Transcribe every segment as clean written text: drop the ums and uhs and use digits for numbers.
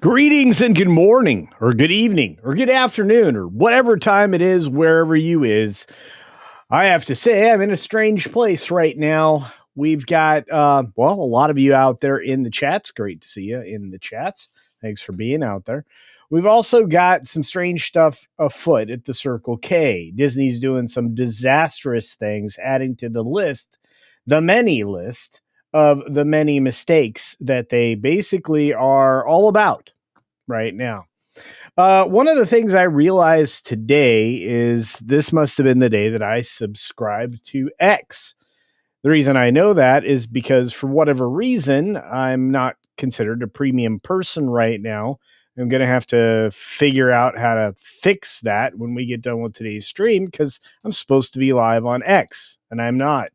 Greetings and good morning, or good evening, or good afternoon, or whatever time it is, wherever you is. I have to say, I'm in a strange place right now. We've got, a lot of you out there in the chats. Great to see you in the chats. Thanks for being out there. We've also got some strange stuff afoot at the Circle K. Disney's doing some disastrous things, adding to the list, the many list of the many mistakes that they basically are all about right now. One of the things I realized today is this must have been the day that I subscribed to X. The reason I know that is because for whatever reason, I'm not considered a premium person right now. I'm going to have to figure out how to fix that when we get done with today's stream because I'm supposed to be live on X and I'm not.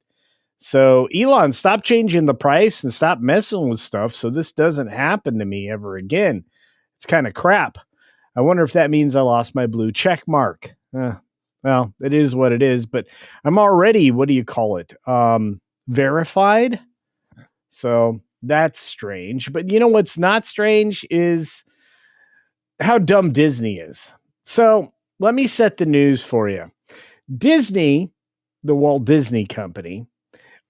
So, Elon, stop changing the price and stop messing with stuff so this doesn't happen to me ever again. It's kind of crap. I wonder if that means I lost my blue check mark. Well, it is what it is, but I'm already, what do you call it? Verified. So that's strange. But you know what's not strange is how dumb Disney is. So let me set the news for you. Disney, the Walt Disney Company,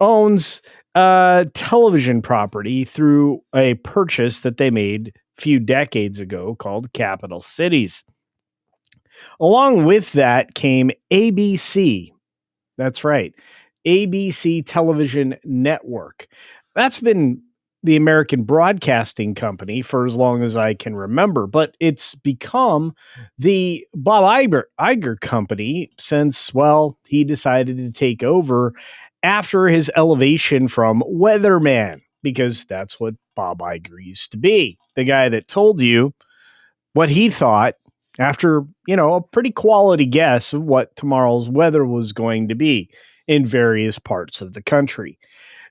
owns television property through a purchase that they made a few decades ago called Capital Cities. Along with that came ABC. That's right. ABC Television Network. That's been the American Broadcasting Company for as long as I can remember, but it's become the Bob Iger Company since, he decided to take over after his elevation from weatherman, because that's what Bob Iger used to be. The guy that told you what he thought after, a pretty quality guess of what tomorrow's weather was going to be in various parts of the country.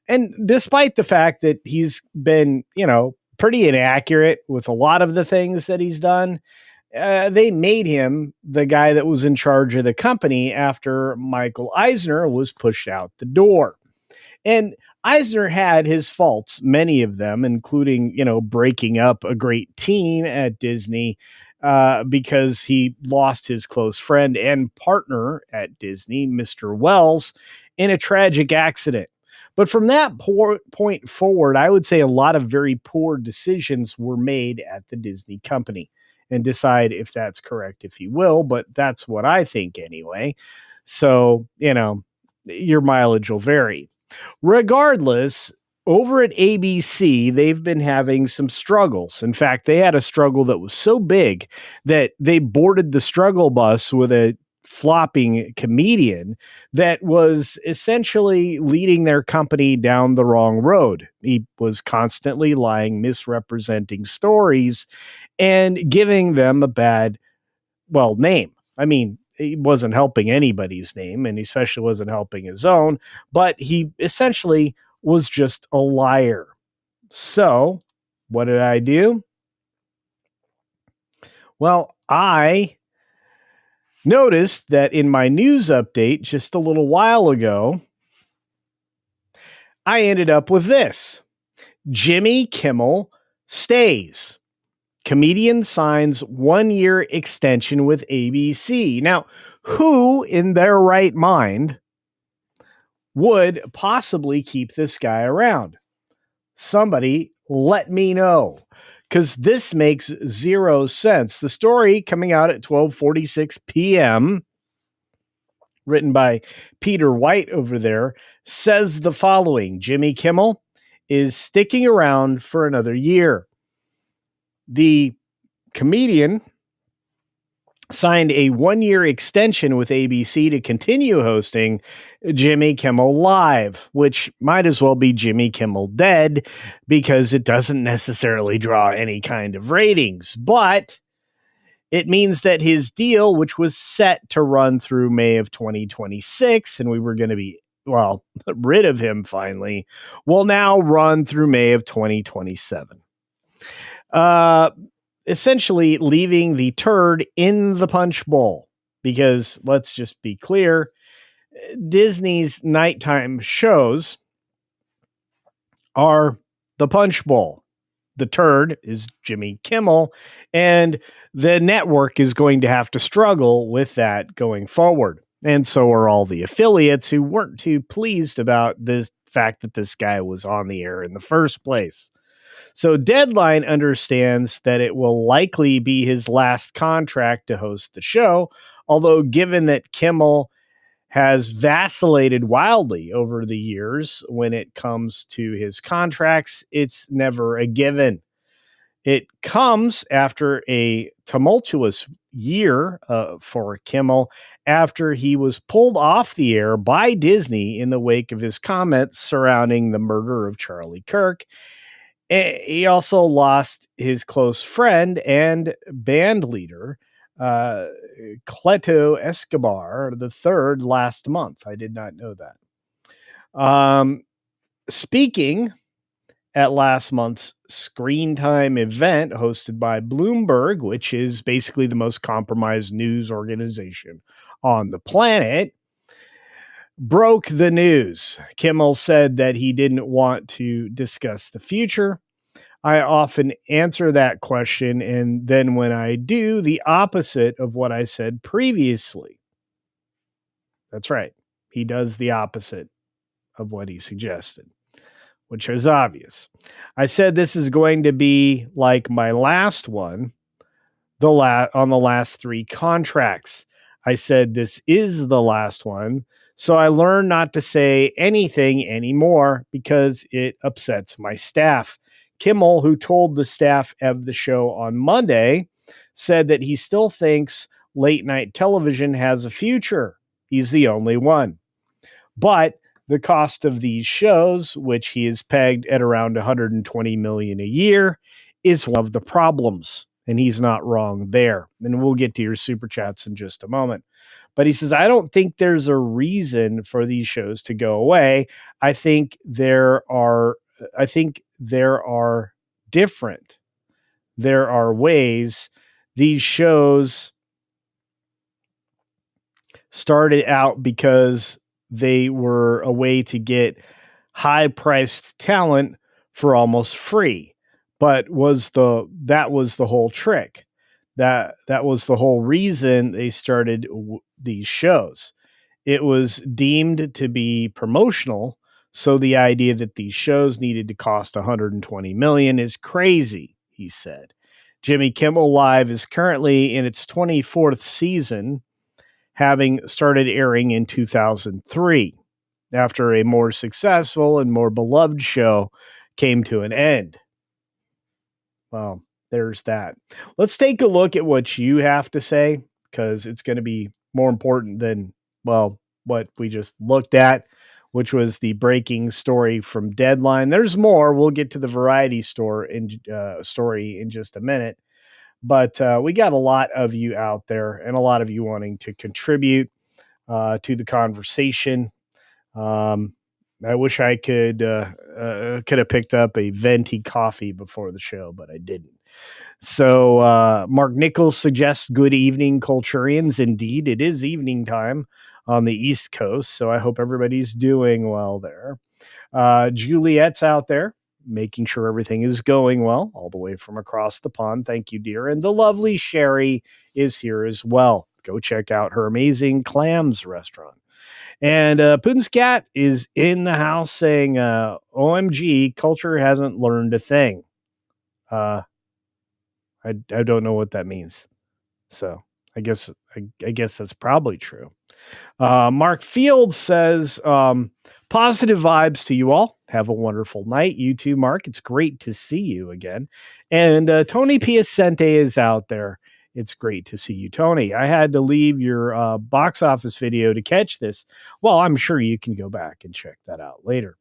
And despite the fact that he's been, pretty inaccurate with a lot of the things that he's done, they made him the guy that was in charge of the company after Michael Eisner was pushed out the door. And Eisner had his faults, many of them, including, breaking up a great team at Disney because he lost his close friend and partner at Disney, Mr. Wells, in a tragic accident. But from that point forward, I would say a lot of very poor decisions were made at the Disney company. And decide if that's correct, if you will, but that's what I think anyway. So, your mileage will vary. Regardless, over at ABC, they've been having some struggles. In fact, they had a struggle that was so big that they boarded the struggle bus with a flopping comedian that was essentially leading their company down the wrong road. He was constantly lying, misrepresenting stories, and giving them a bad, name. I mean, he wasn't helping anybody's name, and he especially wasn't helping his own, but he essentially was just a liar. So, what did I do? Well, I noticed that in my news update just a little while ago, I ended up with this. Jimmy Kimmel stays. Comedian signs 1-year extension with ABC. Now, who in their right mind would possibly keep this guy around? Somebody let me know, because this makes zero sense. The story coming out at 12:46 p.m., written by Peter White over there, says the following. Jimmy Kimmel is sticking around for another year. The comedian signed a 1-year extension with ABC to continue hosting Jimmy Kimmel Live, which might as well be Jimmy Kimmel Dead because it doesn't necessarily draw any kind of ratings. But it means that his deal, which was set to run through May of 2026, and we were going to be, rid of him finally, will now run through May of 2027. Essentially leaving the TURD in the Punchbowl, because let's just be clear, Disney's nighttime shows are the Punchbowl. the TURD is Jimmy Kimmel, and the network is going to have to struggle with that going forward. And so are all the affiliates who weren't too pleased about the fact that this guy was on the air in the first place. So Deadline understands that it will likely be his last contract to host the show, although given that Kimmel has vacillated wildly over the years when it comes to his contracts, it's never a given. It comes after a tumultuous year for Kimmel after he was pulled off the air by Disney in the wake of his comments surrounding the murder of Charlie Kirk. He also lost his close friend and band leader, uh, Cleto Escobar the third last month. I did not know that. Speaking at last month's Screen Time event hosted by Bloomberg, which is basically the most compromised news organization on the planet, broke the news. Kimmel said that he didn't want to discuss the future. I often answer that question, and then when I do, the opposite of what I said previously. That's right. He does the opposite of what he suggested, which is obvious. I said this is going to be like my last one, on the last 3 contracts. I said this is the last one, so I learned not to say anything anymore because it upsets my staff. Kimmel, who told the staff of the show on Monday, said that he still thinks late night television has a future. He's the only one. But the cost of these shows, which he has pegged at around $120 million a year, is one of the problems. And he's not wrong there. And we'll get to your super chats in just a moment. But he says, I don't think there's a reason for these shows to go away. I think there are different. There are ways these shows started out because they were a way to get high-priced talent for almost free. But that was the whole trick. That was the whole reason they started these shows. It was deemed to be promotional, so the idea that these shows needed to cost $120 million is crazy, he said. Jimmy Kimmel Live is currently in its 24th season, having started airing in 2003, after a more successful and more beloved show came to an end. Well, there's that. Let's take a look at what you have to say, because it's going to be more important than, well, what we just looked at, which was the breaking story from Deadline. There's more. We'll get to the variety story in just a minute. But we got a lot of you out there and a lot of you wanting to contribute to the conversation. I wish I could have picked up a venti coffee before the show, but I didn't. So Mark Nichols suggests good evening, Culturians. Indeed, it is evening time on the East Coast, so I hope everybody's doing well there. Juliet's out there making sure everything is going well all the way from across the pond. Thank you, dear. And the lovely Sherry is here as well. Go check out her amazing clams restaurant. And Putin's cat is in the house saying, OMG, culture hasn't learned a thing. I don't know what that means. So I guess that's probably true. Mark Field says, positive vibes to you all. Have a wonderful night. You too, Mark. It's great to see you again. And Tony Piacente is out there. It's great to see you, Tony. I had to leave your box office video to catch this. Well, I'm sure you can go back and check that out later.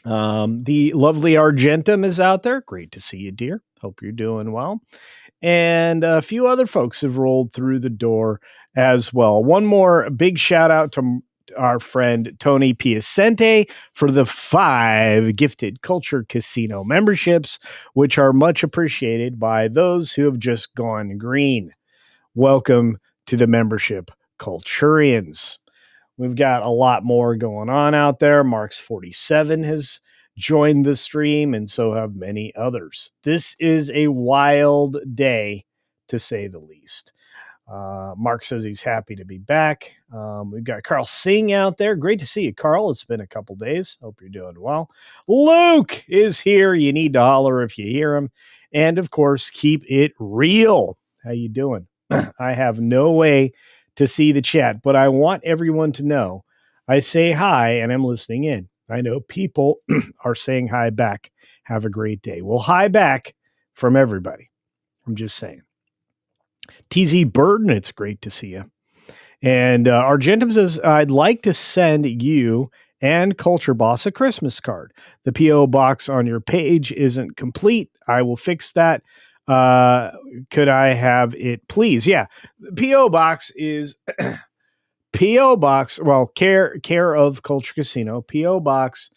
The lovely Argentum is out there. Great to see you, dear. Hope you're doing well. And a few other folks have rolled through the door as well. One more big shout out to our friend Tony Piacente for the 5 gifted Culture Casino memberships, which are much appreciated by those who have just gone green. Welcome to the membership, Culturians. We've got a lot more going on out there. Mark's 47 has joined the stream, and so have many others. This is a wild day, to say the least. Mark says he's happy to be back. We've got Carl Singh out there. Great to see you, Carl. It's been a couple days. Hope you're doing well. Luke is here. You need to holler if you hear him. And, of course, keep it real. How you doing? I have no way to see the chat, but I want everyone to know I say hi and I'm listening in. I know people are saying hi back. Have a great day. Well, hi back from everybody. I'm just saying. TZ Burden, it's great to see you. And Argentum says, I'd like to send you and Culture Boss a Christmas card. The P.O. box on your page isn't complete. I will fix that. Could I have it, please? Yeah. The P.O. box is P.O. box, well, care of Culture Casino, P.O. box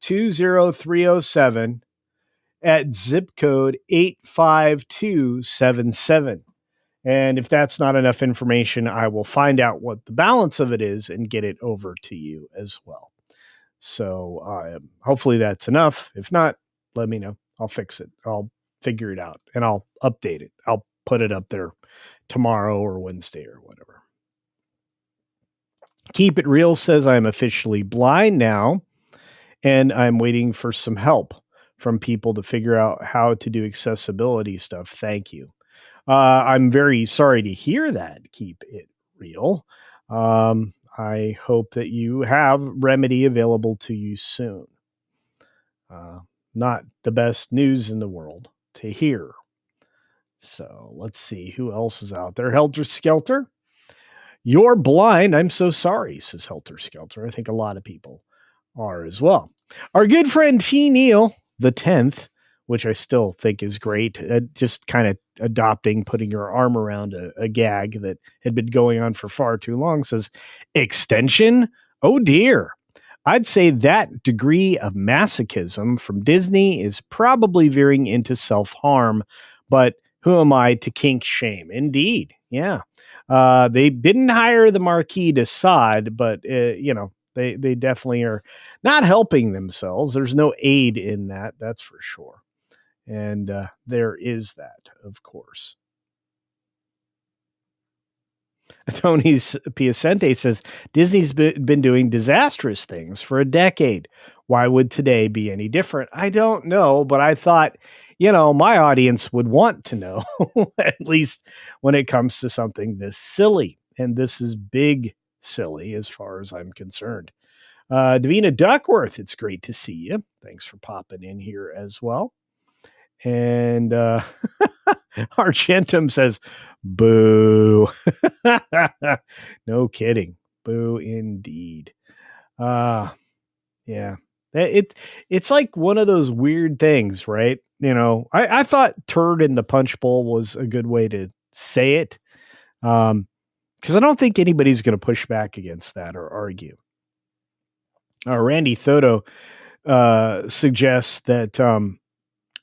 20307 at zip code 85277. And if that's not enough information, I will find out what the balance of it is and get it over to you as well. So hopefully that's enough. If not, let me know. I'll fix it. I'll figure it out and I'll update it. I'll put it up there tomorrow or Wednesday or whatever. Keep It Real says I'm officially blind now and I'm waiting for some help from people to figure out how to do accessibility stuff. Thank you. I'm very sorry to hear that. Keep It Real. I hope that you have remedy available to you soon. Not the best news in the world to hear. So let's see who else is out there. Helter Skelter. You're blind. I'm so sorry, says Helter Skelter. I think a lot of people are as well. Our good friend T. Neal, the 10th, which I still think is great. Just kind of adopting, putting your arm around a gag that had been going on for far too long, says, extension? Oh dear. I'd say that degree of masochism from Disney is probably veering into self-harm, but who am I to kink shame? Indeed. Yeah. They didn't hire the Marquis de Sade, but, they definitely are not helping themselves. There's no aid in that. That's for sure. And there is that, of course. Tony Piacente says, Disney's been doing disastrous things for a decade. Why would today be any different? I don't know, but I thought, my audience would want to know, at least when it comes to something this silly. And this is big silly as far as I'm concerned. Davina Duckworth, it's great to see you. Thanks for popping in here as well. And Argentum says, boo. No kidding. Boo indeed. Yeah. It's like one of those weird things, right? I thought turd in the Punchbowl was a good way to say it. Because I don't think anybody's going to push back against that or argue. Randy Thodo suggests that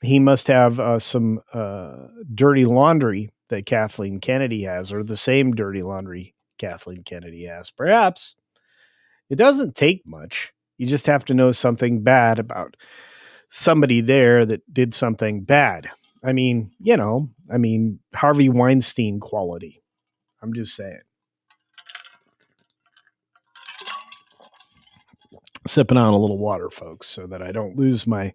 he must have some dirty laundry that Kathleen Kennedy has, or the same dirty laundry Kathleen Kennedy has. Perhaps. It doesn't take much. You just have to know something bad about somebody there that did something bad. I mean, Harvey Weinstein quality. I'm just saying. Sipping on a little water, folks, so that I don't lose my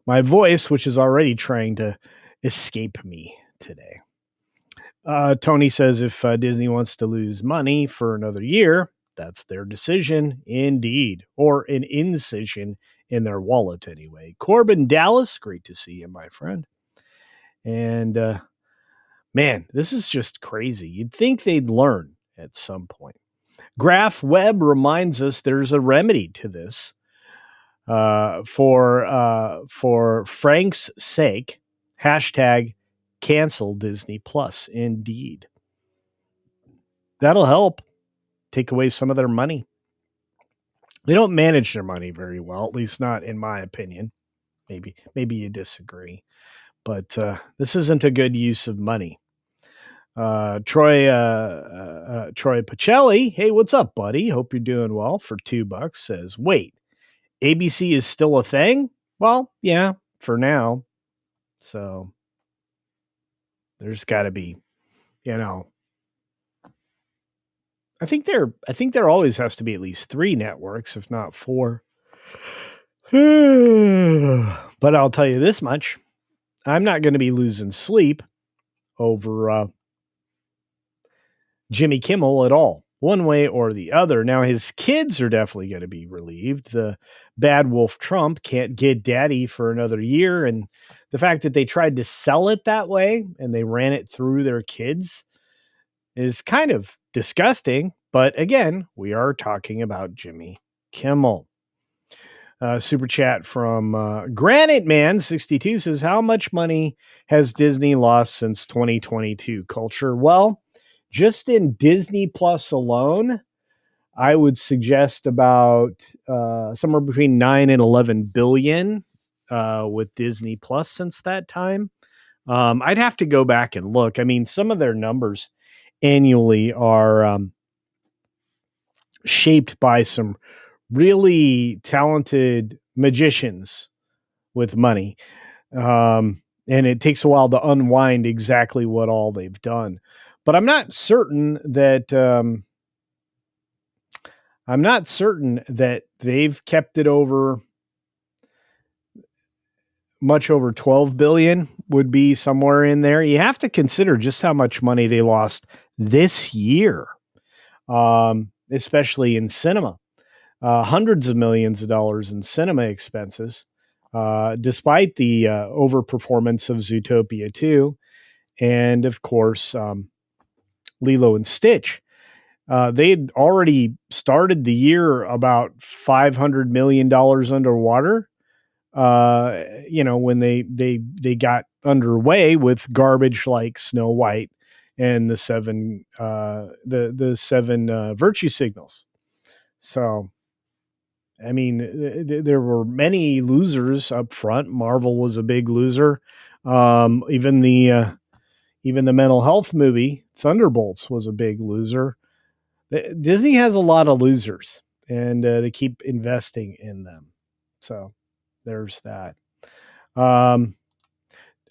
voice, which is already trying to escape me today. Tony says if Disney wants to lose money for another year, that's their decision, indeed, or an incision in their wallet anyway. Corbin Dallas, great to see you, my friend. And man, this is just crazy. You'd think they'd learn at some point. Graph Web reminds us there's a remedy to this. For Frank's sake, hashtag cancel Disney Plus. Indeed. That'll help take away some of their money. They don't manage their money very well, at least not in my opinion. Maybe you disagree, but this isn't a good use of money. Troy Pacelli, hey, what's up, buddy? Hope you're doing well. For $2 says, wait, ABC is still a thing? Well, yeah, for now. So there's got to be, you know, I think there always has to be at least 3 networks, if not 4. But I'll tell you this much, I'm not going to be losing sleep over Jimmy Kimmel at all, one way or the other. Now, his kids are definitely going to be relieved. The bad wolf Trump can't get daddy for another year. And the fact that they tried to sell it that way and they ran it through their kids is kind of disgusting. But again, we are talking about Jimmy Kimmel. Super chat from Granite Man 62 says, how much money has Disney lost since 2022? Culture? Well, just in Disney Plus alone, I would suggest about somewhere between 9 and 11 billion with Disney Plus since that time. I'd have to go back and look. I mean, some of their numbers annually are shaped by some really talented magicians with money. And it takes a while to unwind exactly what all they've done. But I'm not certain that they've kept it over much over 12 billion would be somewhere in there. You have to consider just how much money they lost this year, especially in cinema. Hundreds of millions of dollars in cinema expenses, despite the overperformance of Zootopia 2 and, of course, Lilo and Stitch. They had already started the year about $500 million underwater. When they got underway with garbage like Snow White and the seven virtue signals. So, I mean, there were many losers up front. Marvel was a big loser. Even the mental health movie Thunderbolts was a big loser. Disney has a lot of losers, and they keep investing in them. So there's that. Tony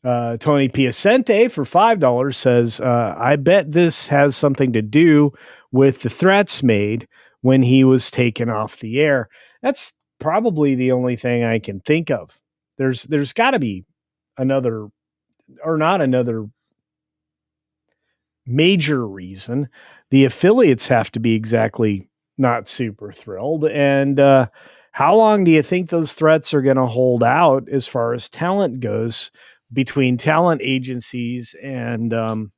Piacente for $5 says, I bet this has something to do with the threats made when he was taken off the air. That's probably the only thing I can think of. There's got to be another, or not another major reason. The affiliates have to be exactly not super thrilled. And how long do you think those threats are going to hold out as far as talent goes between talent agencies and the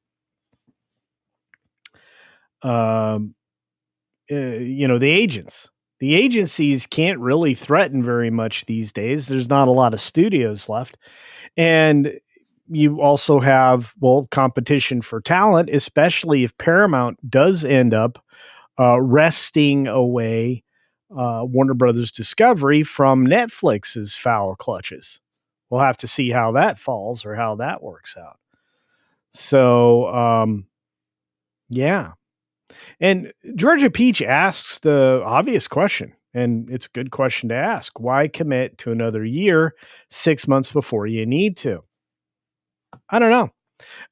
agents? The agencies can't really threaten very much these days. There's not a lot of studios left. And you also have, competition for talent, especially if Paramount does end up wresting away Warner Brothers Discovery from Netflix's foul clutches. We'll have to see how that falls or how that works out. So, yeah. And Georgia Peach asks the obvious question, and it's a good question to ask. Why commit to another year 6 months before you need to? I don't know.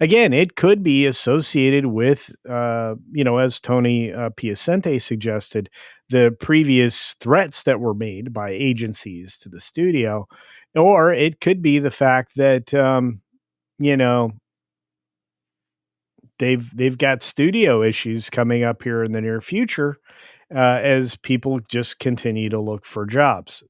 Again, it could be associated with, as Tony Piacente suggested, the previous threats that were made by agencies to the studio, or it could be the fact that, they've got studio issues coming up here in the near future as people just continue to look for jobs.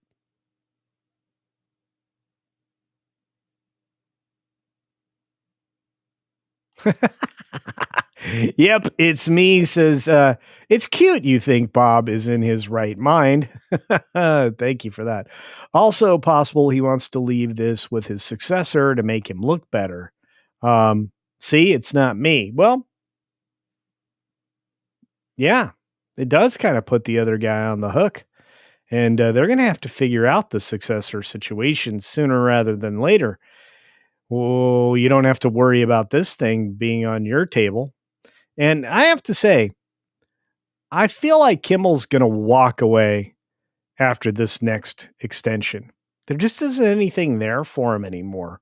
Yep, it's me, says, it's cute you think Bob is in his right mind. Thank you for that. Also possible he wants to leave this with his successor to make him look better. See, it's not me. Well, yeah, it does kind of put the other guy on the hook. And they're going to have to figure out the successor situation sooner rather than later. Oh, you don't have to worry about this thing being on your table. And I have to say, I feel like Kimmel's going to walk away after this next extension. There just isn't anything there for him anymore.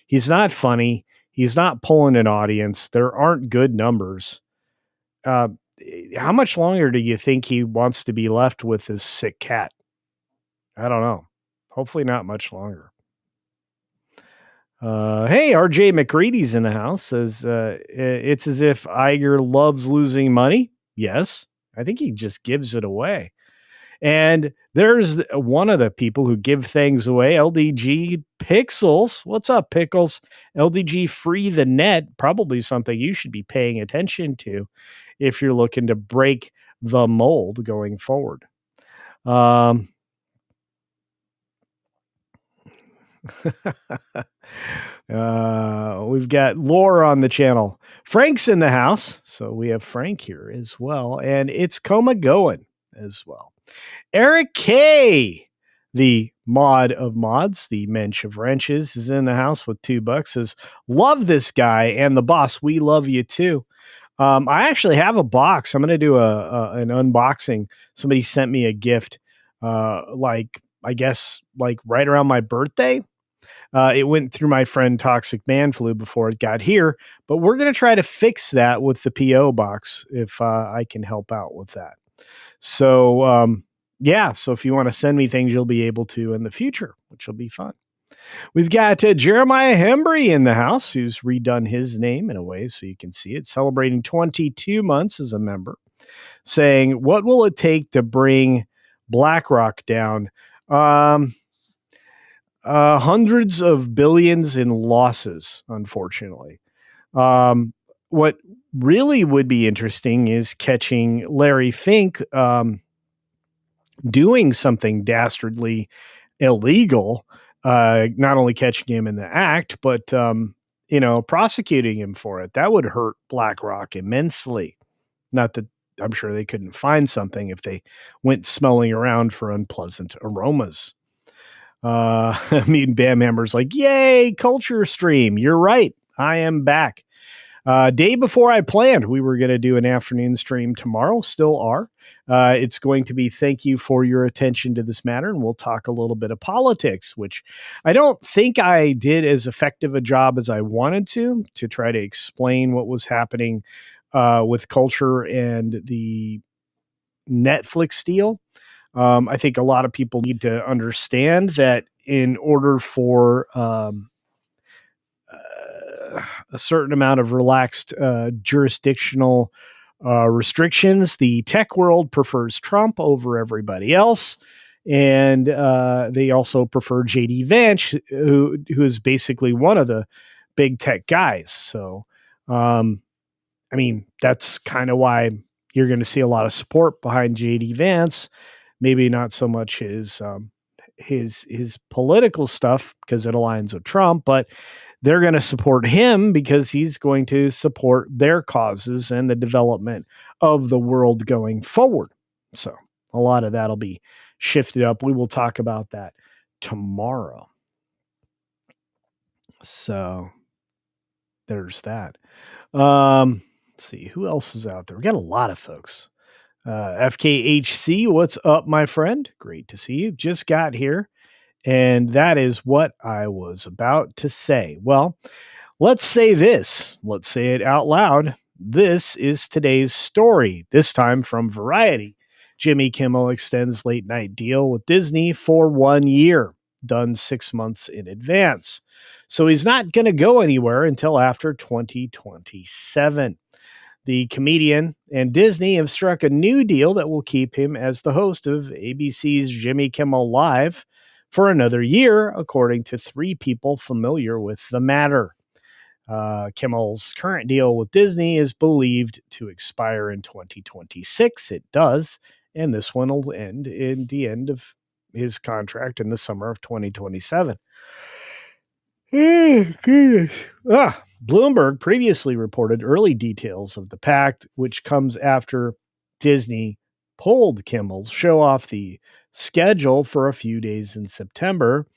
He's not funny. He's not pulling an audience. There aren't good numbers. Uh, how much longer do you think he wants to be left with his sick cat? I don't know. Hopefully not much longer. Hey, RJ McCready's in the house. Says it's as if Iger loves losing money. Yes, I think he just gives it away. And there's one of the people who give things away, LDG Pixels. What's up, Pickles? LDG Free the Net, probably something you should be paying attention to if you're looking to break the mold going forward. We've got Laura on the channel. Frank's in the house, so we have Frank here as well, and it's Coma going as well. Eric K, the mod of mods, the mensch of wrenches, is in the house with $2. Says, love this guy and the boss. We love you too. I actually have a box. I'm going to do an unboxing. Somebody sent me a gift, I guess right around my birthday. It went through my friend Toxic Man Flu before it got here, but we're going to try to fix that with the PO box if I can help out with that. So, so if you want to send me things, you'll be able to in the future, which will be fun. We've got Jeremiah Hembry in the house, who's redone his name in a way so you can see it, celebrating 22 months as a member, saying, what will it take to bring BlackRock down? Hundreds of billions in losses, unfortunately. What really would be interesting is catching Larry Fink doing something dastardly illegal, not only catching him in the act, but prosecuting him for it. That would hurt BlackRock immensely. Not that I'm sure they couldn't find something if they went smelling around for unpleasant aromas. Bam Hammer's like, yay, culture stream. You're right. I am back. Day before I planned, we were going to do an afternoon stream tomorrow, still are. It's going to be thank you for your attention to this matter, and we'll talk a little bit of politics, which I don't think I did as effective a job as I wanted to try to explain what was happening with culture and the Netflix deal. I think a lot of people need to understand that in order for a certain amount of relaxed jurisdictional restrictions, the tech world prefers Trump over everybody else. And they also prefer JD Vance, who is basically one of the big tech guys. So, that's kind of why you're going to see a lot of support behind JD Vance. Maybe not so much his political stuff because it aligns with Trump, but they're going to support him because he's going to support their causes and the development of the world going forward. So a lot of that'll be shifted up. We will talk about that tomorrow. So there's that. Let's see who else is out there. We got a lot of folks. FKHC, what's up, my friend? Great to see you. Just got here. And that is what I was about to say. Well, let's say this. Let's say it out loud. This is today's story, this time from Variety. Jimmy Kimmel extends late night deal with Disney for 1 year, done 6 months in advance. So he's not going to go anywhere until after 2027. The comedian and Disney have struck a new deal that will keep him as the host of ABC's Jimmy Kimmel Live for another year, according to 3 people familiar with the matter. Kimmel's current deal with Disney is believed to expire in 2026. It does, and this one will end in the end of his contract in the summer of 2027. Bloomberg previously reported early details of the pact, which comes after Disney pulled Kimmel's show off the schedule for a few days in September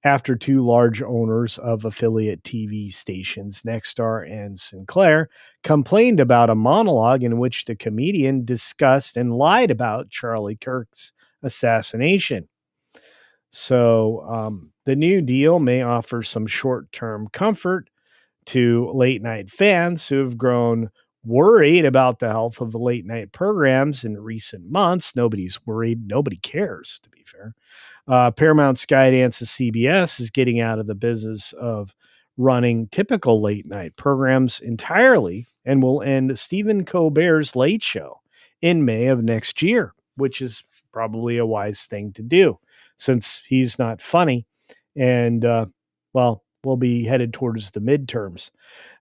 after 2 large owners of affiliate TV stations, Nexstar and Sinclair, complained about a monologue in which the comedian discussed and lied about Charlie Kirk's assassination. So the new deal may offer some short-term comfort to late night fans who have grown worried about the health of the late night programs in recent months. Nobody's worried. Nobody cares, to be fair. Paramount, Skydance, and CBS is getting out of the business of running typical late night programs entirely and will end Stephen Colbert's Late Show in May of next year, which is probably a wise thing to do since he's not funny. And, well, we'll be headed towards the midterms.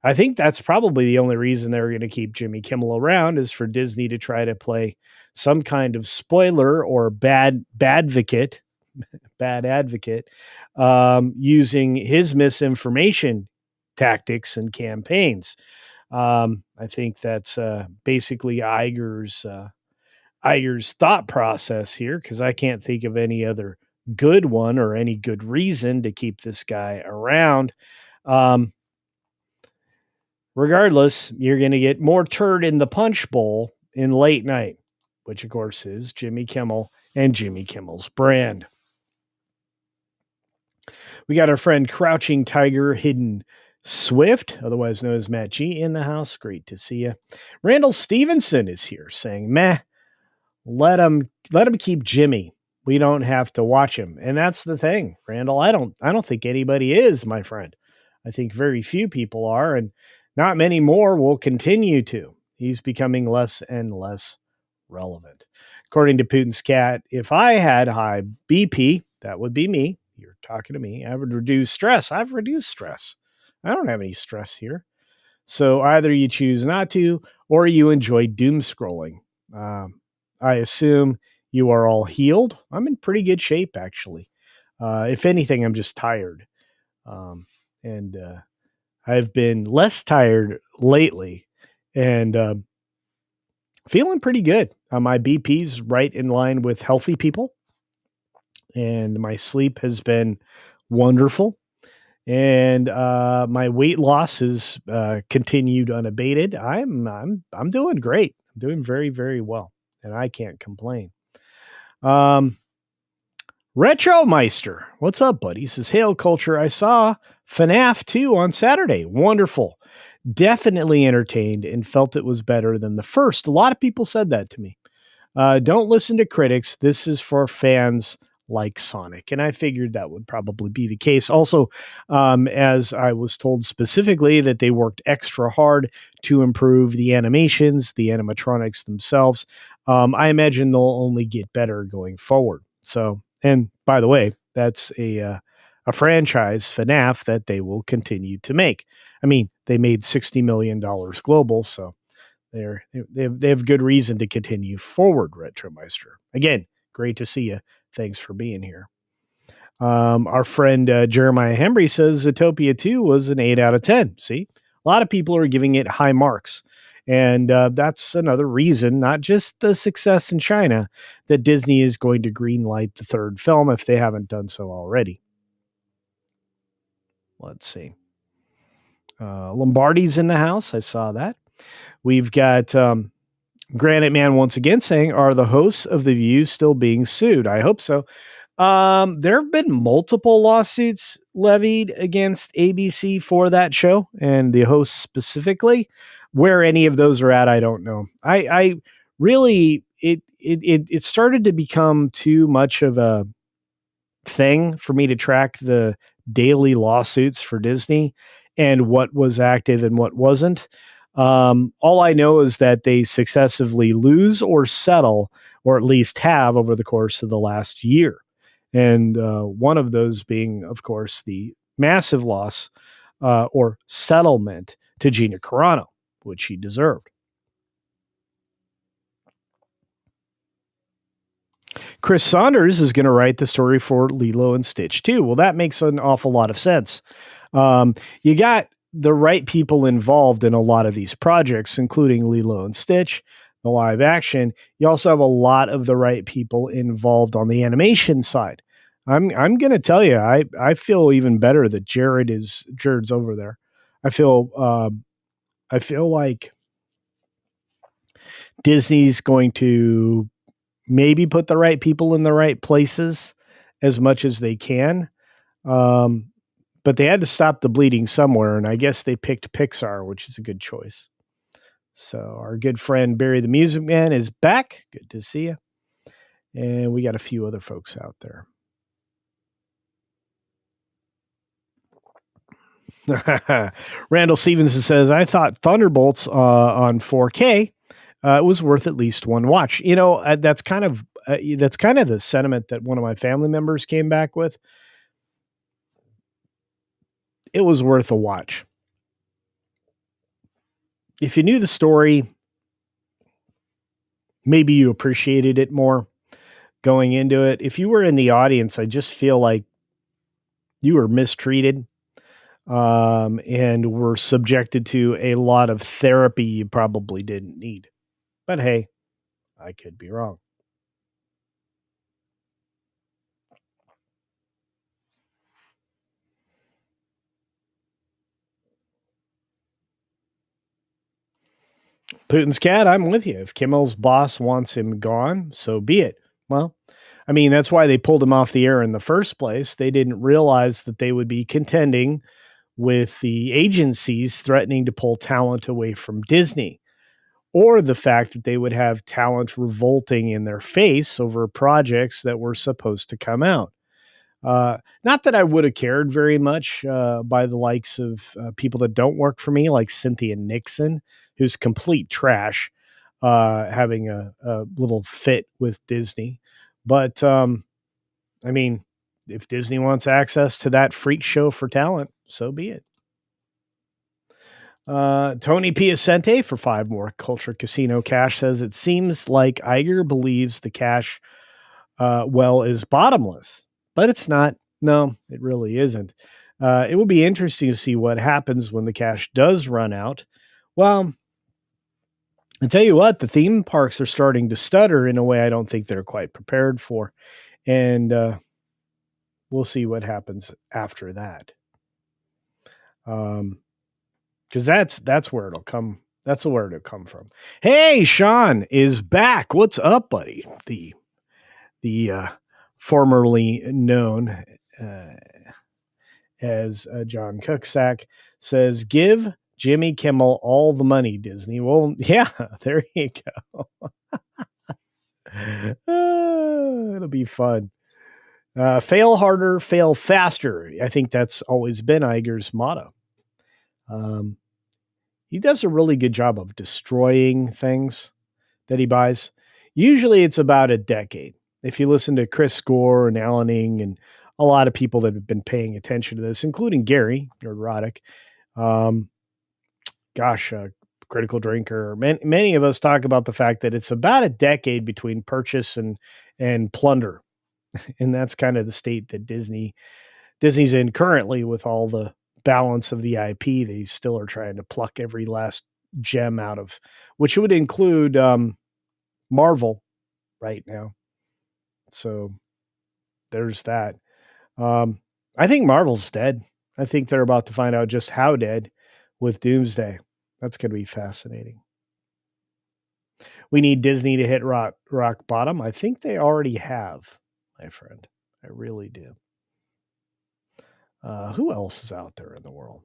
I think that's probably the only reason they're going to keep Jimmy Kimmel around is for Disney to try to play some kind of spoiler or bad advocate, using his misinformation tactics and campaigns. I think that's basically Iger's thought process here, because I can't think of any other good one or any good reason to keep this guy around. Regardless, you're going to get more turd in the Punchbowl in late night, which of course is Jimmy Kimmel and Jimmy Kimmel's brand. We got our friend Crouching Tiger, Hidden Swift, otherwise known as Matt G, in the house. Great to see you. Randall Stevenson is here saying, meh, let him keep Jimmy. We don't have to watch him. And that's the thing, Randall. I don't think anybody is, my friend. I think very few people are, and not many more will continue to. He's becoming less and less relevant. According to Putin's cat, if I had high BP, that would be me. You're talking to me. I would reduce stress. I've reduced stress. I don't have any stress here. So either you choose not to, or you enjoy doom scrolling. I assume you are all healed. I'm in pretty good shape, actually. If anything, I'm just tired. And I've been less tired lately and feeling pretty good. My BP's right in line with healthy people, and my sleep has been wonderful. And my weight loss has continued unabated. I'm doing great. I'm doing very, very well, and I can't complain. Retromeister, what's up, buddy? He says, Hail Culture. I saw FNAF 2 on Saturday. Wonderful. Definitely entertained and felt it was better than the first. A lot of people said that to me. Don't listen to critics. This is for fans like Sonic. And I figured that would probably be the case. Also, as I was told specifically that they worked extra hard to improve the animations, the animatronics themselves. I imagine they'll only get better going forward. So, and by the way, that's a franchise, FNAF, that they will continue to make. I mean, they made $60 million global, so they have good reason to continue forward, Retromeister. Again, great to see you. Thanks for being here. Our friend Jeremiah Hembry says Zootopia 2 was an 8 out of 10. See, a lot of people are giving it high marks. And that's another reason, not just the success in China, that Disney is going to greenlight the third film if they haven't done so already. Let's see. Lombardi's in the house. I saw that. We've got Granite Man once again saying, are the hosts of The View still being sued? I hope so. There have been multiple lawsuits levied against ABC for that show and the hosts specifically. Where any of those are at, I don't know. I really, it started to become too much of a thing for me to track the daily lawsuits for Disney and what was active and what wasn't. All I know is that they successively lose or settle, or at least have over the course of the last year. And one of those being, of course, the massive loss or settlement to Gina Carano, which she deserved. Chris Saunders is going to write the story for Lilo and Stitch too. Well, that makes an awful lot of sense. You got the right people involved in a lot of these projects, including Lilo and Stitch, the live action. You also have a lot of the right people involved on the animation side. I'm going to tell you, I feel even better that Jared's over there. I feel like Disney's going to maybe put the right people in the right places as much as they can. But they had to stop the bleeding somewhere, and I guess they picked Pixar, which is a good choice. So our good friend Barry the Music Man is back. Good to see you. And we got a few other folks out there. Randall Stevenson says, I thought Thunderbolts on 4K was worth at least one watch. That's kind of the sentiment that one of my family members came back with. It was worth a watch. If you knew the story, maybe you appreciated it more going into it. If you were in the audience, I just feel like you were mistreated and were subjected to a lot of therapy you probably didn't need. But hey, I could be wrong. Putin's cat, I'm with you. If Kimmel's boss wants him gone, so be it. Well, I mean, that's why they pulled him off the air in the first place. They didn't realize that they would be contending with the agencies threatening to pull talent away from Disney, or the fact that they would have talent revolting in their face over projects that were supposed to come out. Not that I would have cared very much by the likes of people that don't work for me, like Cynthia Nixon, who's complete trash, having a little fit with Disney. But I mean, if Disney wants access to that freak show for talent, so be it. Tony Piacente for 5 more Culture Casino cash says it seems like Iger believes the cash well is bottomless, but it's not. No, it really isn't. It will be interesting to see what happens when the cash does run out. Well, I tell you what, the theme parks are starting to stutter in a way I don't think they're quite prepared for, and we'll see what happens after that. Because that's where it'll come. That's where it'll come from. Hey, Sean is back. What's up, buddy? The formerly known as John Cooksack says, give Jimmy Kimmel all the money, Disney. Well, yeah, there you go. It'll be fun. Fail harder, fail faster. I think that's always been Iger's motto. He does a really good job of destroying things that he buys. Usually it's about a decade. If you listen to Chris Gore and Alan Ing and a lot of people that have been paying attention to this, including Gary Roddick, Critical Drinker, many of us talk about the fact that it's about a decade between purchase and plunder. And that's kind of the state that Disney's in currently with all the balance of the IP. They still are trying to pluck every last gem out of, which would include Marvel right now. So there's that. I think Marvel's dead. I think they're about to find out just how dead with Doomsday. That's going to be fascinating. We need Disney to hit rock bottom. I think they already have, my friend. I really do. Who else is out there in the world?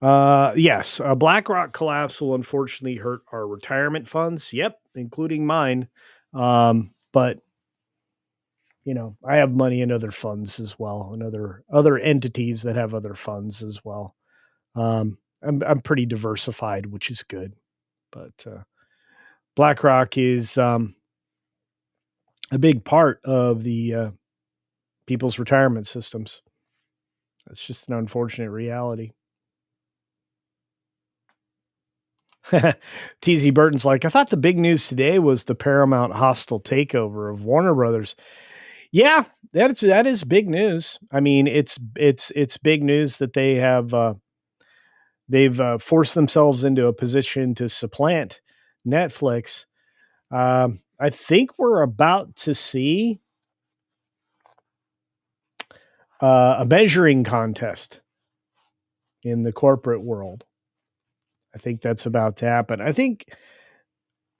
Yes, a BlackRock collapse will unfortunately hurt our retirement funds. Yep, including mine. But I have money in other funds as well, and other entities that have other funds as well. I'm pretty diversified, which is good. But BlackRock is a big part of the people's retirement systems. That's just an unfortunate reality. TZ Burton's like, I thought the big news today was the Paramount hostile takeover of Warner Brothers. Yeah, that is big news. I mean, it's big news that they have they've forced themselves into a position to supplant Netflix. I think we're about to see a measuring contest in the corporate world. I think that's about to happen. I think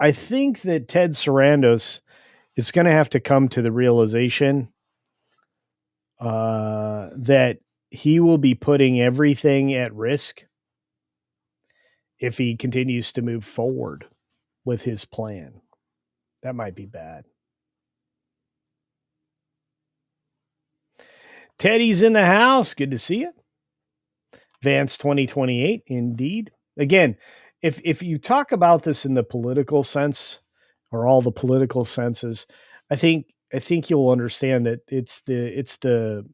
that Ted Sarandos is going to have to come to the realization that he will be putting everything at risk if he continues to move forward with his plan. That might be bad. Teddy's in the house. Good to see you. Vance 2028, indeed. Again, if you talk about this in the political sense or all the political senses, I think you'll understand that it's the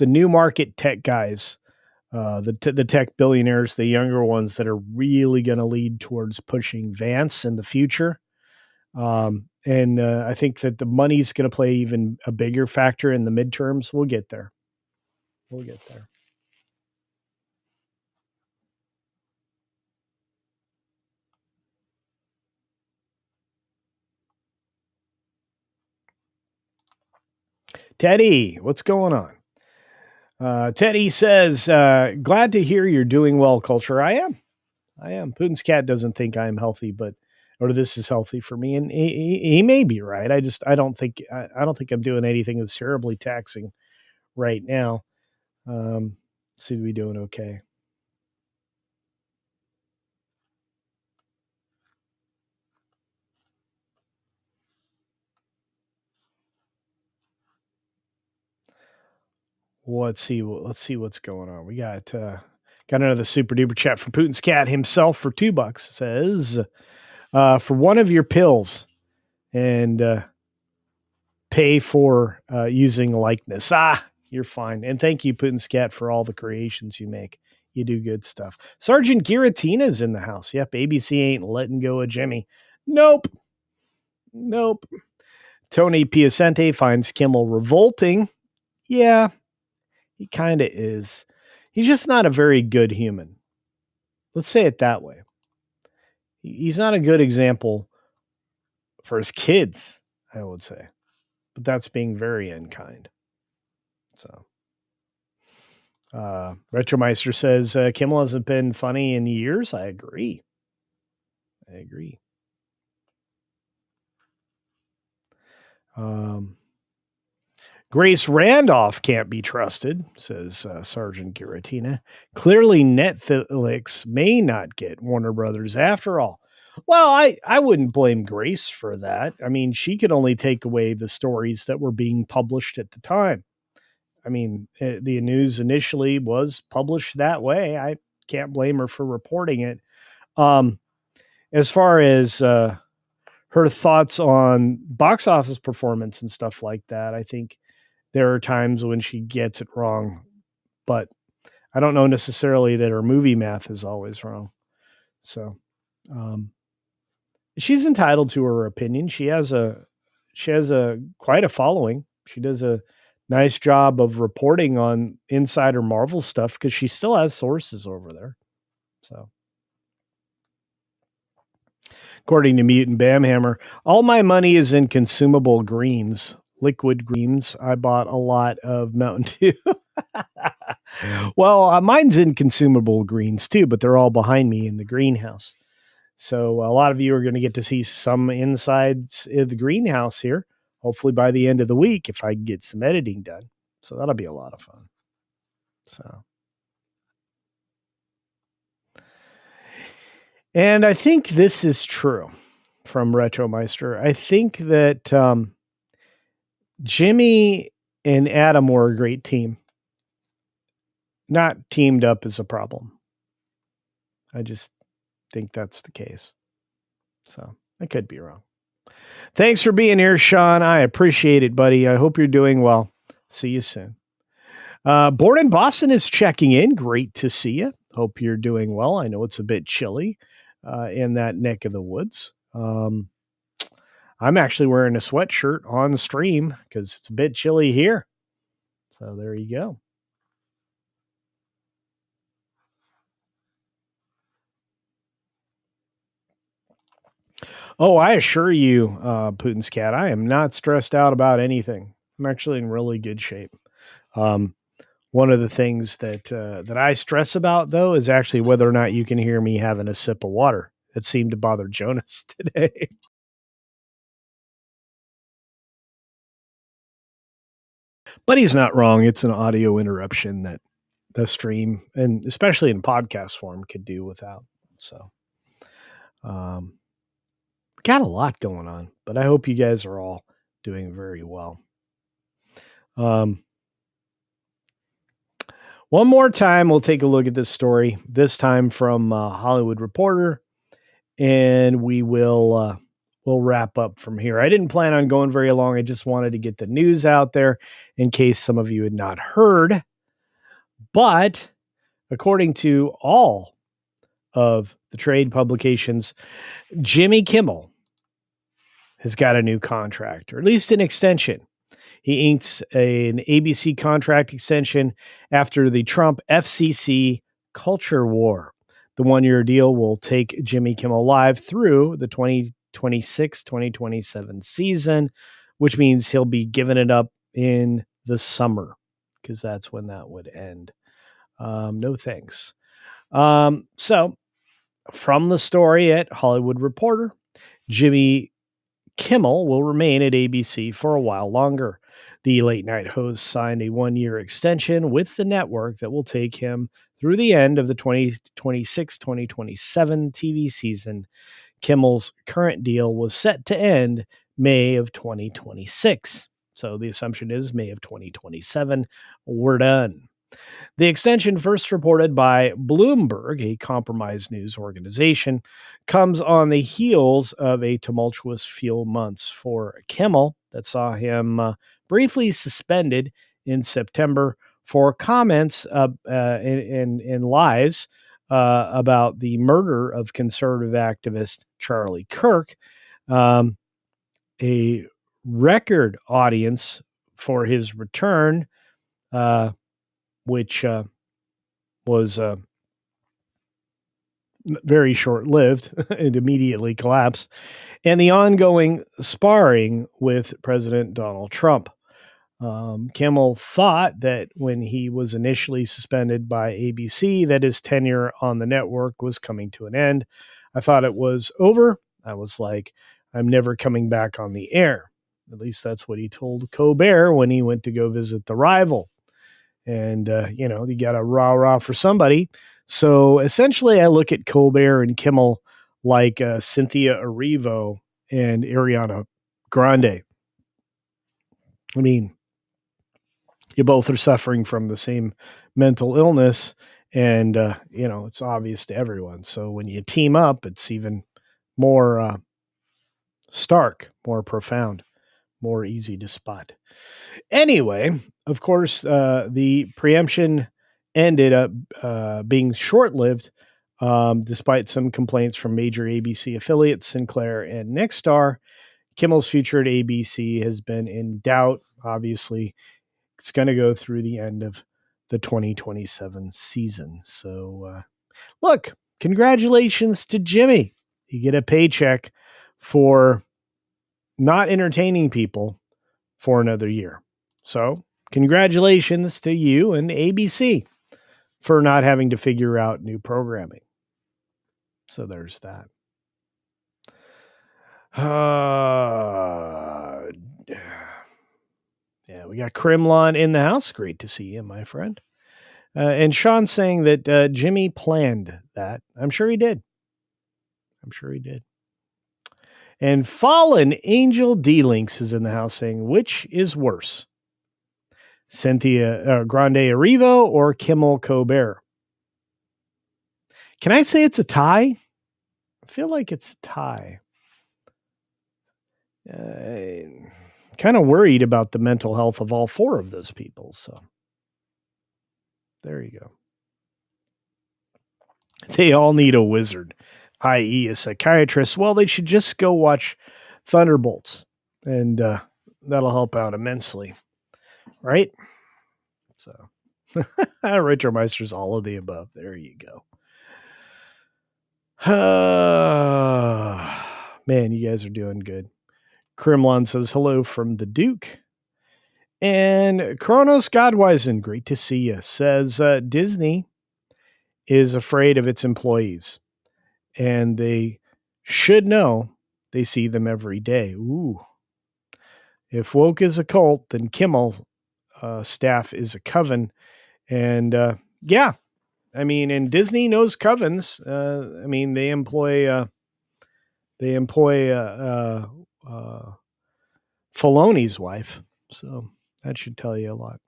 new market tech guys, the tech billionaires, the younger ones that are really going to lead towards pushing Vance in the future. And I think that the money's going to play even a bigger factor in the midterms. We'll get there. We'll get there. Teddy, what's going on? Teddy says, glad to hear you're doing well, culture. I am. Putin's cat doesn't think I'm healthy, or this is healthy for me. And he may be right. I don't think I'm doing anything that's terribly taxing right now. Seem to be doing okay. Let's see what's going on. We got another super duper chat from Putin's cat himself for $2. Says, for one of your pills and pay for using likeness. You're fine. And thank you, Putin's cat, for all the creations you make. You do good stuff. Sergeant Giratina's in the house. Yep, ABC ain't letting go of Jimmy. Nope. Tony Piacente finds Kimmel revolting. Yeah, he kind of is. He's just not a very good human. Let's say it that way. He's not a good example for his kids, I would say. But that's being very unkind. So, Retromeister says Kimmel hasn't been funny in years. I agree. Grace Randolph can't be trusted, says Sergeant Giratina. Clearly, Netflix may not get Warner Brothers after all. Well, I wouldn't blame Grace for that. I mean, she could only take away the stories that were being published at the time. I mean, the news initially was published that way. I can't blame her for reporting it. As far as her thoughts on box office performance and stuff like that, I think there are times when she gets it wrong, but I don't know necessarily that her movie math is always wrong. So, she's entitled to her opinion. She has quite a following. She does a nice job of reporting on Insider Marvel stuff because she still has sources over there. So, according to Mutant Bamhammer, all my money is in consumable greens, liquid greens. I bought a lot of Mountain Dew. Well, mine's in consumable greens too, but they're all behind me in the greenhouse. So a lot of you are going to get to see some insides of the greenhouse here, hopefully by the end of the week if I can get some editing done. So that'll be a lot of fun. So, and I think this is true from Retromeister. I think that Jimmy and Adam were a great team. Not teamed up is a problem. I just think that's the case. So I could be wrong. Thanks for being here, Sean. I appreciate it, buddy. I hope you're doing well. See you soon. Born in Boston is checking in. Great to see you. Hope you're doing well. I know it's a bit chilly in that neck of the woods. I'm actually wearing a sweatshirt on the stream because it's a bit chilly here. So there you go. Oh, I assure you, Putin's cat, I am not stressed out about anything. I'm actually in really good shape. One of the things that I stress about, though, is actually whether or not you can hear me having a sip of water. It seemed to bother Jonas today. But he's not wrong. It's an audio interruption that the stream, and especially in podcast form, could do without. So, got a lot going on, but I hope you guys are all doing very well. One more time, we'll take a look at this story, this time from Hollywood Reporter, and we'll wrap up from here. I didn't plan on going very long. I just wanted to get the news out there in case some of you had not heard. But according to all of the trade publications, Jimmy Kimmel has got a new contract, or at least an extension. He inks an ABC contract extension after the Trump FCC culture war. The one-year deal will take Jimmy Kimmel Live through the 2026-2027 season, which means he'll be giving it up in the summer because that's when that would end. No thanks. So from the story at Hollywood Reporter, Jimmy Kimmel will remain at ABC for a while longer. The late night host signed a one-year extension with the network that will take him through the end of the 2026-2027 TV season. Kimmel's current deal was set to end May of 2026. So the assumption is May of 2027. We're done. The extension, first reported by Bloomberg, a compromise news organization, comes on the heels of a tumultuous few months for Kimmel that saw him briefly suspended in September for comments and lies about the murder of conservative activist Charlie Kirk. A record audience for his return, which was very short-lived. It immediately collapsed. And the ongoing sparring with President Donald Trump. Kimmel thought that when he was initially suspended by ABC, that his tenure on the network was coming to an end. I thought it was over. I was like, I'm never coming back on the air. At least that's what he told Colbert when he went to go visit the rival. And, you got to rah-rah for somebody. So essentially, I look at Colbert and Kimmel like Cynthia Erivo and Ariana Grande. I mean, you both are suffering from the same mental illness, and, it's obvious to everyone. So when you team up, it's even more stark, more profound, more easy to spot. Anyway, of course, the preemption ended up being short-lived, despite some complaints from major ABC affiliates, Sinclair and Nexstar. Kimmel's future at ABC has been in doubt. Obviously, it's going to go through the end of the 2027 season. So, look, congratulations to Jimmy. You get a paycheck for not entertaining people for another year. So, congratulations to you and ABC for not having to figure out new programming. So there's that. Yeah, we got Kremlin in the house. Great to see you, my friend. And Sean saying that Jimmy planned that. I'm sure he did. And Fallen Angel D-Links is in the house saying, which is worse? Cynthia Grande Erivo or Kimmel Colbert? Can I say it's a tie? I feel like it's a tie. Kind of worried about the mental health of all four of those people. So there you go. They all need a wizard, i.e. a psychiatrist. Well, they should just go watch Thunderbolts, and that'll help out immensely. Right? So Richard Meister's all of the above. There you go. Man, you guys are doing good. Kremlin says hello from the Duke. And Kronos Godwisen, great to see you, says Disney is afraid of its employees. And they should know they see them every day. Ooh. If woke is a cult, then Kimmel staff is a coven. And yeah, I mean, and Disney knows covens. I mean, they employ Filoni's wife, so that should tell you a lot.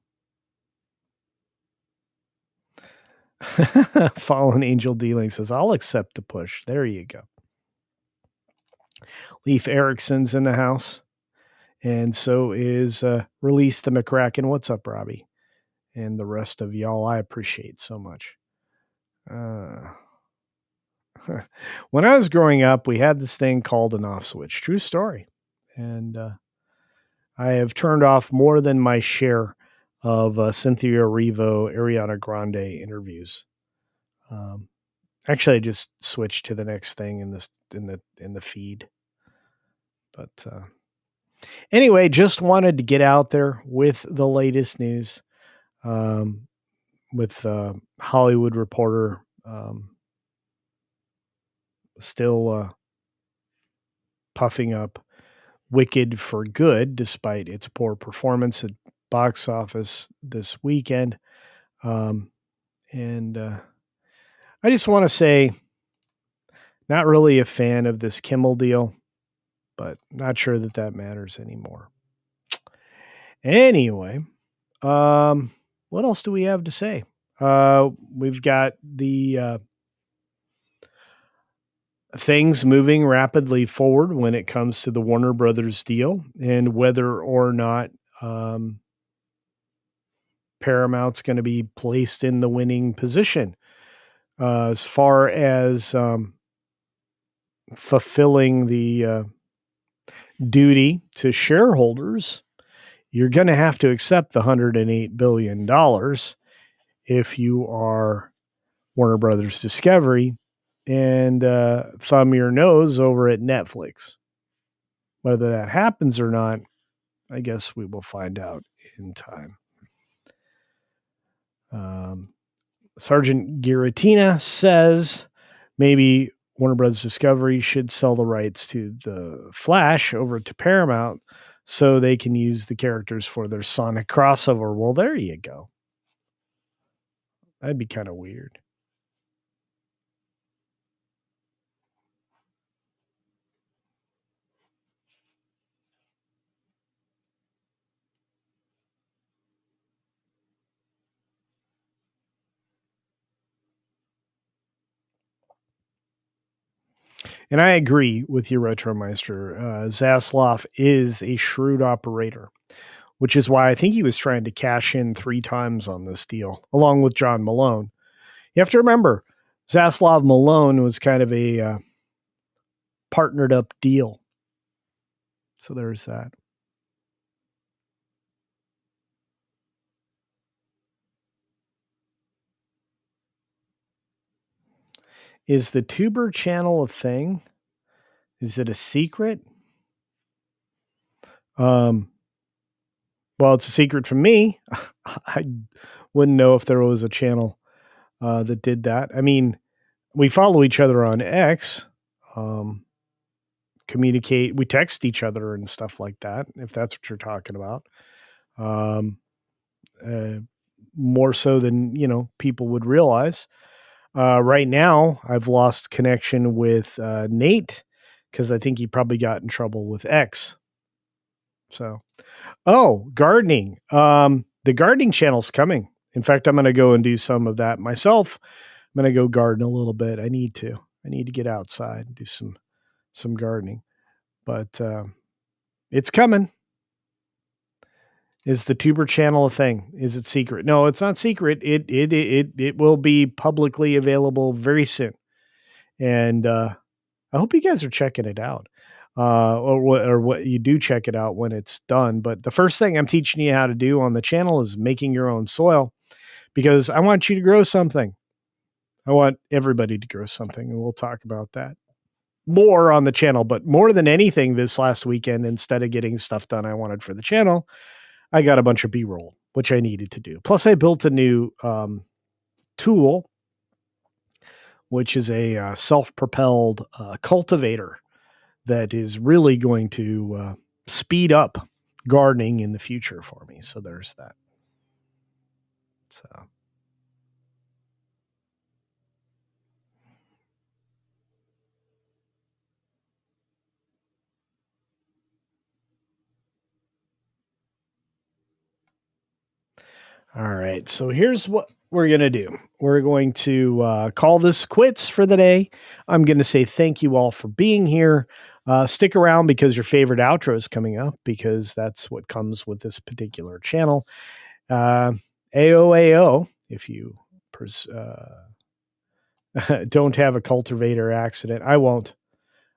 Fallen Angel Dealing says, "I'll accept the push." There you go. Leif Erickson's in the house, and so is Release the McCracken. What's up, Robbie? And the rest of y'all, I appreciate so much. When I was growing up, we had this thing called an off switch. True story. And I have turned off more than my share of Cynthia Erivo, Ariana Grande interviews. Actually, I just switched to the next thing in the feed. But anyway, just wanted to get out there with the latest news. With Hollywood Reporter still puffing up Wicked for Good, despite its poor performance at box office this weekend. And I just want to say, not really a fan of this Kimmel deal, but not sure that matters anymore. Anyway, what else do we have to say? We've got the things moving rapidly forward when it comes to the Warner Brothers deal and whether or not Paramount's going to be placed in the winning position as far as fulfilling the duty to shareholders. You're going to have to accept the $108 billion if you are Warner Brothers Discovery and thumb your nose over at Netflix. Whether that happens or not, I guess we will find out in time. Sergeant Giratina says maybe Warner Brothers Discovery should sell the rights to the Flash over to Paramount so they can use the characters for their Sonic crossover. Well, there you go. That'd be kind of weird. And I agree with you, Retromeister. Zaslav is a shrewd operator, which is why I think he was trying to cash in 3 times on this deal, along with John Malone. You have to remember, Zaslav Malone was kind of a partnered up deal. So there's that. Is the Tuber channel a thing? Is it a secret? Well, it's a secret from me. I wouldn't know if there was a channel that did that. I mean, we follow each other on X, communicate, we text each other and stuff like that, if that's what you're talking about. More so than, people would realize. Right now, I've lost connection with Nate because I think he probably got in trouble with X. So, gardening. The gardening channel's coming. In fact, I'm going to go and do some of that myself. I'm going to go garden a little bit. I need to get outside and do some gardening. But it's coming. Is the Tuber channel a thing? Is it secret? No, it's not secret. It will be publicly available very soon. And I hope you guys are checking it out. Or what you do check it out when it's done. But the first thing I'm teaching you how to do on the channel is making your own soil, because I want you to grow something. I want everybody to grow something, and we'll talk about that more on the channel. But more than anything, this last weekend, instead of getting stuff done I wanted for the channel, I got a bunch of B-roll, which I needed to do. Plus, I built a new tool, which is a self-propelled cultivator that is really going to speed up gardening in the future for me. So there's that. So. All right, so here's what we're going to do. We're going to call this quits for the day. I'm going to say thank you all for being here. Stick around because your favorite outro is coming up, because that's what comes with this particular channel. AOAO, if you don't have a cultivator accident. I won't.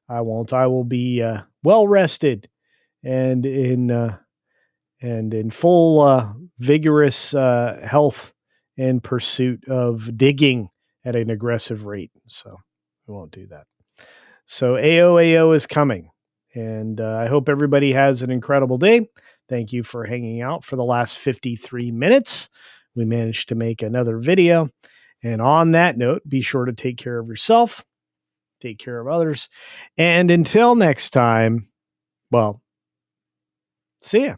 I will be well rested and in full vigorous health in pursuit of digging at an aggressive rate. So we won't do that. So AOAO is coming, and I hope everybody has an incredible day. Thank you for hanging out for the last 53 minutes. We managed to make another video. And on that note, be sure to take care of yourself, take care of others. And until next time, well, see ya.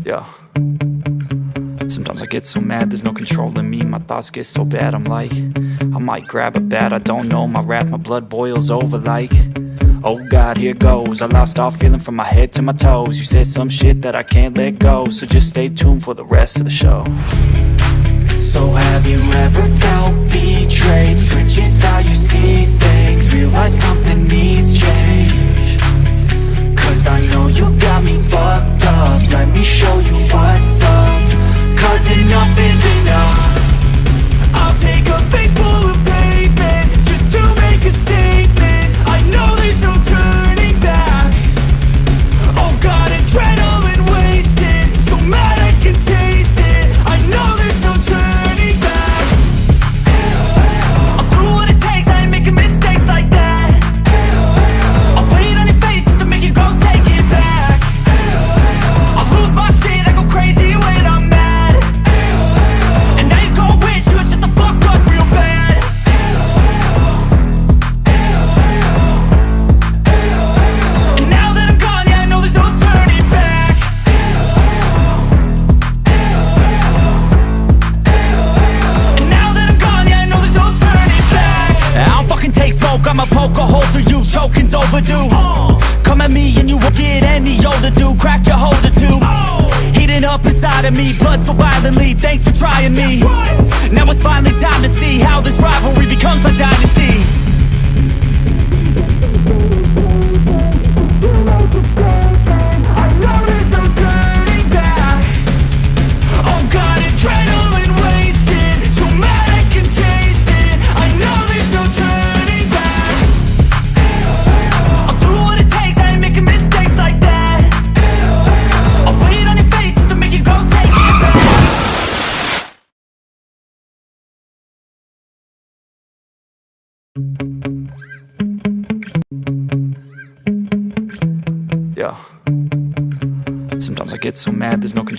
Yeah. Sometimes I get so mad, there's no controlling me. My thoughts get so bad, I'm like, I might grab a bat, I don't know. My wrath, my blood boils over like, oh God, here goes. I lost all feeling from my head to my toes. You said some shit that I can't let go, so just stay tuned for the rest of the show. So have you ever felt betrayed? Switches how you see things, realize something needs change. Cause I know you got me fucked up, let me show you what's up. Cause enough is enough. I'll take a face full of pavement just to make a statement. I know there's no turning back. Oh God, adrenaline wasted, so mad I can taste it. I know there's no turning back. I'll do what it takes, I ain't making mistakes like that. I'll play it on your face to make you go take it back. I'll lose my shit, I go crazy when I'm mad. And now you go wish you would shut the fuck up real bad. And now that I'm gone, yeah, I know there's no turning back. And now that I'm gone, yeah, I know there's no turning back. I don't fucking take smoke, I'ma poke a hole through you, choking's overdue. Come at me and you won't get any older, dude. Crack your holder too. Heating up inside of me, blood so violently. Thanks for trying me. Now it's finally time to see how this rivalry becomes a dynasty. I know there's no turning back. Oh God, adrenaline wasted, so mad I can taste it. I know there's no turning back. I'll do what it takes, I ain't making mistakes like that. I'll play it on your face to make you go take it back. Yeah. Sometimes I get so mad, there's no control.